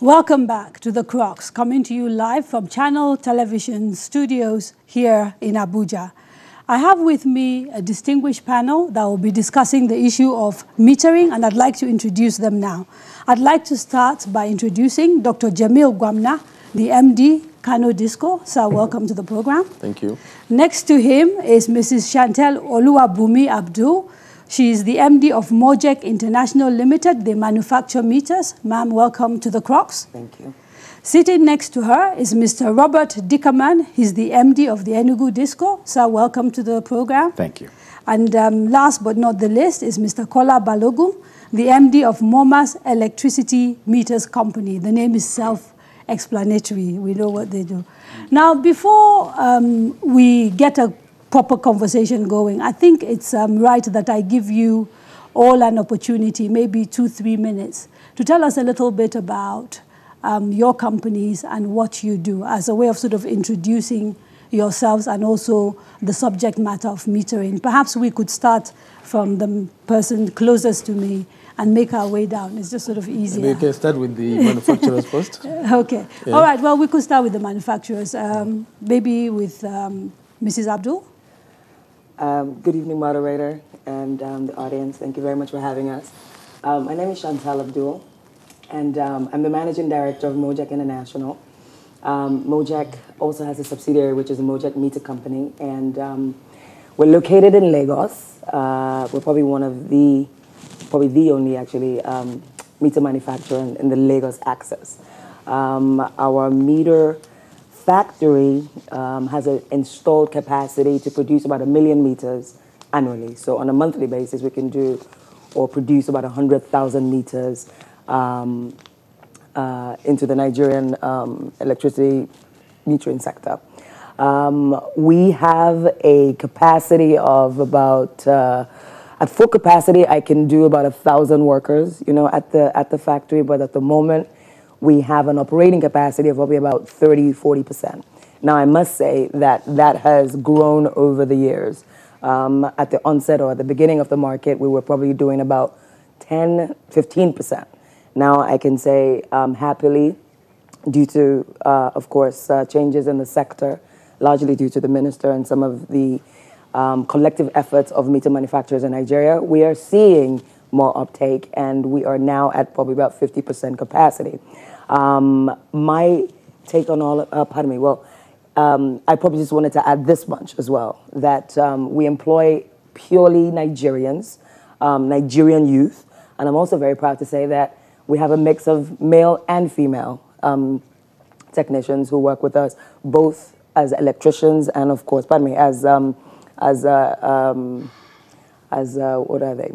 Welcome back to the Crux, coming to you live from Channel Television Studios here in Abuja. I have with me a distinguished panel that will be discussing the issue of metering, and I'd like to introduce them now. I'd like to start by introducing Dr. Jamil Gwamna, the MD, Kano Disco. Sir, welcome to the program. Thank you. Next to him is Mrs. Chantel Oluwabumi Abdul. She is the MD of Mojek International Limited. They manufacture meters. Ma'am, welcome to the Crux. Thank you. Sitting next to her is Mr. Robert Dickerman. He's the MD of the Enugu Disco. Sir, welcome to the program. Thank you. And last but not the least is Mr. Kola Balogun, the MD of Momas Electricity Meters Company. The name is self-explanatory. We know what they do. Now, before we get a proper conversation going, I think it's right that I give you all an opportunity, maybe 2-3 minutes, to tell us a little bit about your companies and what you do as a way of sort of introducing yourselves and also the subject matter of metering. Perhaps we could start from the person closest to me and make our way down. It's just sort of easier. We can start with the manufacturers first. Okay. Yeah. All right. Well, we could start with the manufacturers. Maybe with Mrs. Abdul. Good evening, moderator, and the audience. Thank you very much for having us. My name is Chantal Abdul, and I'm the managing director of Mojek International. Mojek also has a subsidiary, which is a Mojek Meter Company, and we're located in Lagos. We're probably the only actually meter manufacturer in the Lagos axis. Our meter factory has an installed capacity to produce about 1 million meters annually. So on a monthly basis, we can do or produce about 100,000 meters into the Nigerian electricity metering sector. We have a capacity of about, at full capacity, I can do about 1,000 workers, at the factory, but at the moment, we have an operating capacity of probably about 30–40%. Now, I must say that has grown over the years. At the onset or at the beginning of the market, we were probably doing about 10–15%. Now, I can say happily, due to, of course, changes in the sector, largely due to the minister and some of the collective efforts of meter manufacturers in Nigeria, we are seeing more uptake, and we are now at probably about 50% capacity. My take on all, pardon me, well, I probably just wanted to add this much as well, that we employ purely Nigerians, Nigerian youth, and I'm also very proud to say that we have a mix of male and female technicians who work with us, both as electricians and, of course, pardon me, as what are they?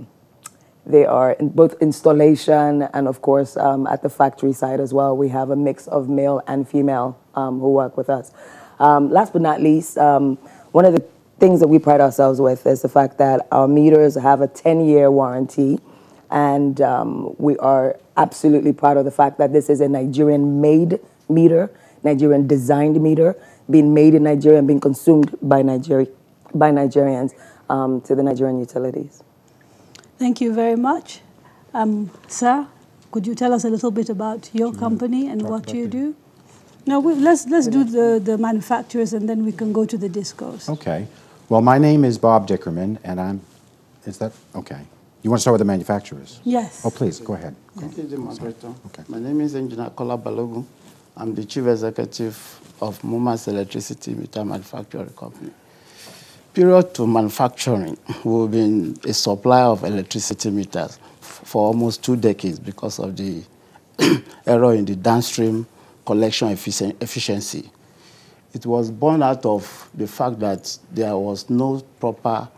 They are in both installation and, of course, at the factory side as well. We have a mix of male and female who work with us. Last but not least, one of the things that we pride ourselves with is the fact that our meters have a 10-year warranty, and we are absolutely proud of the fact that this is a Nigerian-made meter, Nigerian-designed meter, being made in Nigeria and being consumed by Nigerians to the Nigerian utilities. Thank you very much. Sir, could you tell us a little bit about your company and what you do? No, let's do the manufacturers, and then we can go to the discos. Okay. Well, my name is Bob Dickerman, and is that, okay. You want to start with the manufacturers? Yes. Oh, please, go ahead. Thank you, the moderator. Okay. My name is Engineer Kola Balogun. I'm the Chief Executive of Momas Electricity Meter Manufacturing Company. Period to manufacturing, we've been a supplier of electricity meters for almost 2 decades because of the error in the downstream collection efficiency. It was born out of the fact that there was no proper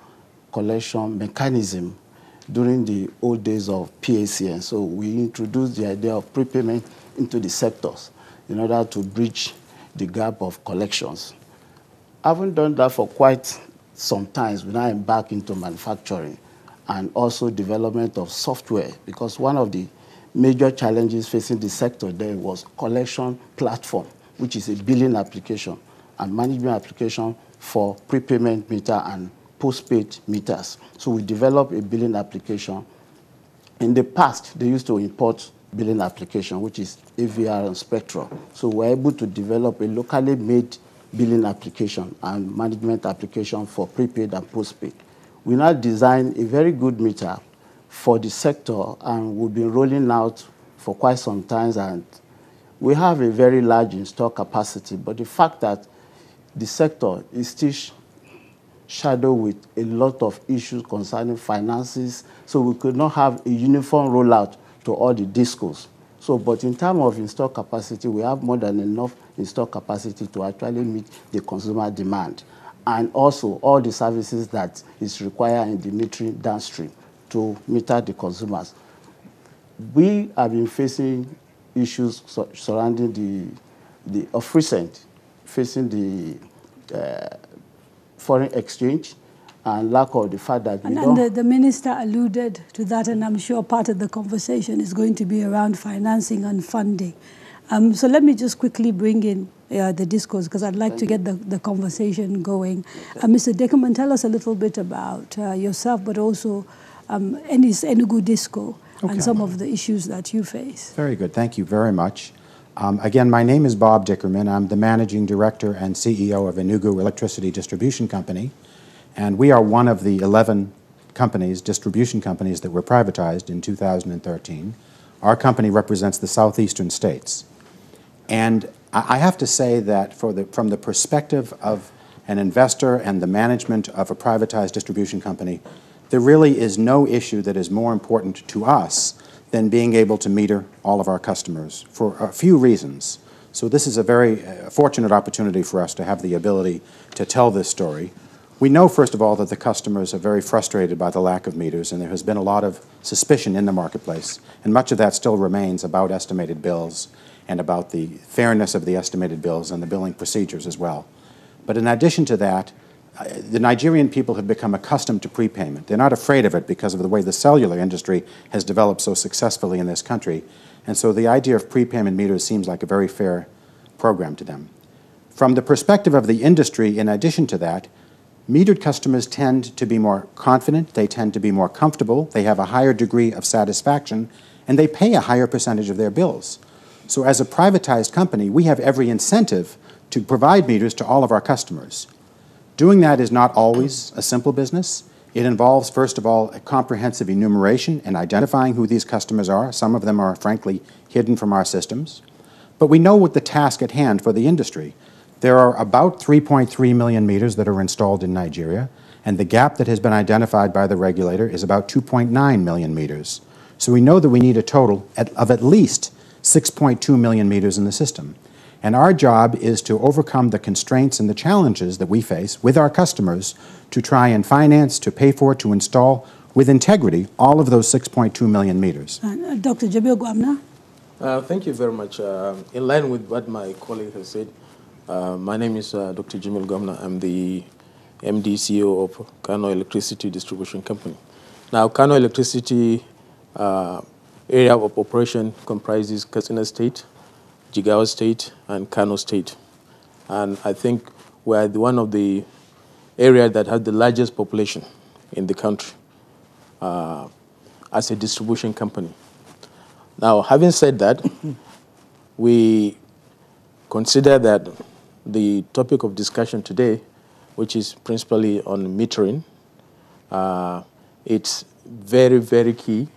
collection mechanism during the old days of PACN. So we introduced the idea of prepayment into the sectors in order to bridge the gap of collections. Having done that for quite sometimes we now embark into manufacturing and also development of software, because one of the major challenges facing the sector there was collection platform, which is a billing application and management application for prepayment meter and postpaid meters. So we developed a billing application. In the past, they used to import billing application, which is AVR and Spectrum. So we're able to develop a locally made billing application and management application for prepaid and postpaid. We now design a very good meter for the sector, and we've been rolling out for quite some time, and we have a very large install capacity. But the fact that the sector is still shadowed with a lot of issues concerning finances, so we could not have a uniform rollout to all the discos. So, but in terms of install capacity, we have more than enough install capacity to actually meet the consumer demand, and also all the services that is required in the metering downstream to meter the consumers. We have been facing issues surrounding the of recent, facing the foreign exchange and lack of the fact that the minister alluded to that, and I'm sure part of the conversation is going to be around financing and funding. So let me just quickly bring in the discourse, because I'd like to get the conversation going. Mr. Deckerman, tell us a little bit about yourself, but also Enugu Disco and some of the issues that you face. Very good. Thank you very much. Again, my name is Bob Dickerman. I'm the Managing Director and CEO of Enugu Electricity Distribution Company. And we are one of the 11 companies, distribution companies, that were privatized in 2013. Our company represents the southeastern states. And I have to say that from the perspective of an investor and the management of a privatized distribution company, there really is no issue that is more important to us than being able to meter all of our customers for a few reasons. So this is a very fortunate opportunity for us to have the ability to tell this story. We know, first of all, that the customers are very frustrated by the lack of meters, and there has been a lot of suspicion in the marketplace, and much of that still remains about estimated bills and about the fairness of the estimated bills and the billing procedures as well. But in addition to that, the Nigerian people have become accustomed to prepayment. They're not afraid of it because of the way the cellular industry has developed so successfully in this country, and so the idea of prepayment meters seems like a very fair program to them. From the perspective of the industry, in addition to that, metered customers tend to be more confident, they tend to be more comfortable, they have a higher degree of satisfaction, and they pay a higher percentage of their bills. So as a privatized company, we have every incentive to provide meters to all of our customers. Doing that is not always a simple business. It involves, first of all, a comprehensive enumeration and identifying who these customers are. Some of them are, frankly, hidden from our systems. But we know what the task at hand for the industry. There are about 3.3 million meters that are installed in Nigeria, and the gap that has been identified by the regulator is about 2.9 million meters. So we know that we need a total of at least 6.2 million meters in the system. And our job is to overcome the constraints and the challenges that we face with our customers to try and finance, to pay for, to install with integrity all of those 6.2 million meters. Dr. Jamil Gwamna? Thank you very much. In line with what my colleague has said, my name is Dr. Jamil Gwamna. I'm the MD CEO of Kano Electricity Distribution Company. Now, Kano Electricity area of operation comprises Katsina State, Jigawa State, and Kano State. And I think we're one of the areas that has the largest population in the country as a distribution company. Now, having said that, we consider that the topic of discussion today, which is principally on metering, it's very, very key.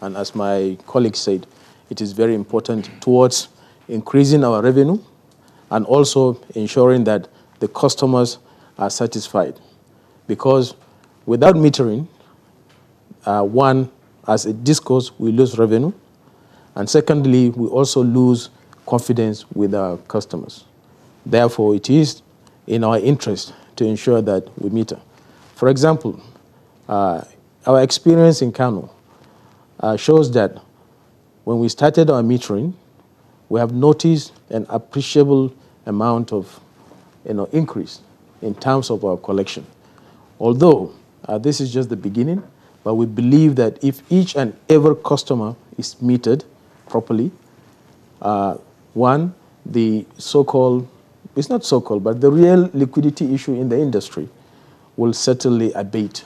And as my colleague said, it is very important towards increasing our revenue and also ensuring that the customers are satisfied. Because without metering, one, as a discourse, we lose revenue. And secondly, we also lose confidence with our customers. Therefore, it is in our interest to ensure that we meter. For example, our experience in Kano shows that when we started our metering, we have noticed an appreciable amount of increase in terms of our collection. Although this is just the beginning, but we believe that if each and every customer is metered properly, one, the so-called, it's not so-called, but the real liquidity issue in the industry will certainly abate.